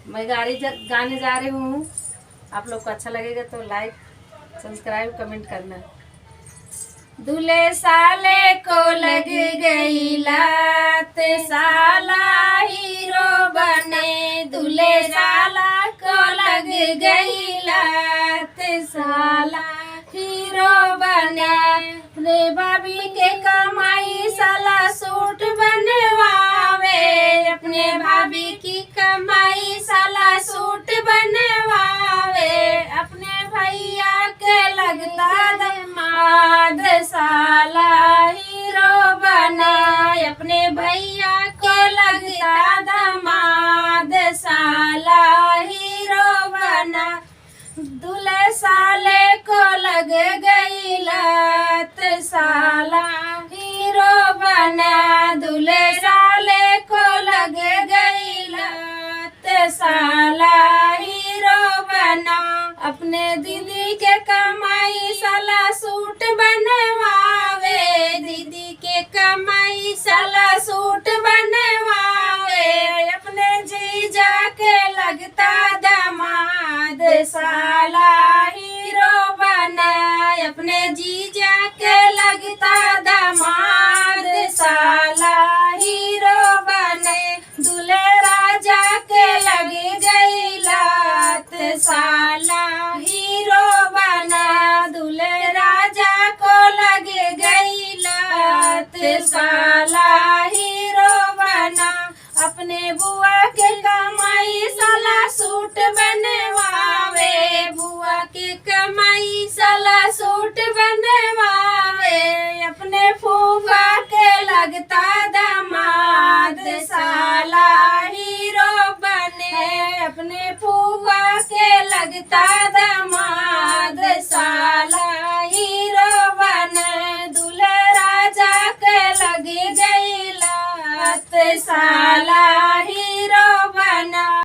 मैं गाने जा रही हूँ। आप लोग को अच्छा लगेगा तो लाइक सब्सक्राइब कमेंट करना। दूल्हे साले को लग गई लात, साला हीरो बने। दूल्हे साला को लग गई लात, साला हीरो बने। रे भाभी के कमाई साला सूट बनवावे, अपने भाभी की कमाई साला सूट बनवावे। अपने भैया के लगता दामाद साला हीरो बना, अपने भैया को लगता दामाद साला हीरो बना। दूल्हे साले को लग गई लत, साला हीरो बना। दूल्हे साले को लग गई लत, साला हीरो बना। अपने दीदी के कमाई साला सूट बनवावे, दीदी के कमाई साला सूट बनवावे। अपने जीजा के लगता दामाद साला हीरो बना, अपने जीजा के लगता दामाद साला हीरो बने। दूल्हे राजा के लग गई लात, साला हीरो बना। दूल्हे राजा को लग गई लात, साला हीरो बना। अपने बुआ के कमाई साला सूट बनवावे, बुआ के कमाई साला सूट बनवावे। अपने फूफा के लगता दामाद साला हीरो बने, अपने फूफा के लगता दामाद साला हीरो बने। दूल्हे राजा के लग गई लात, साला ही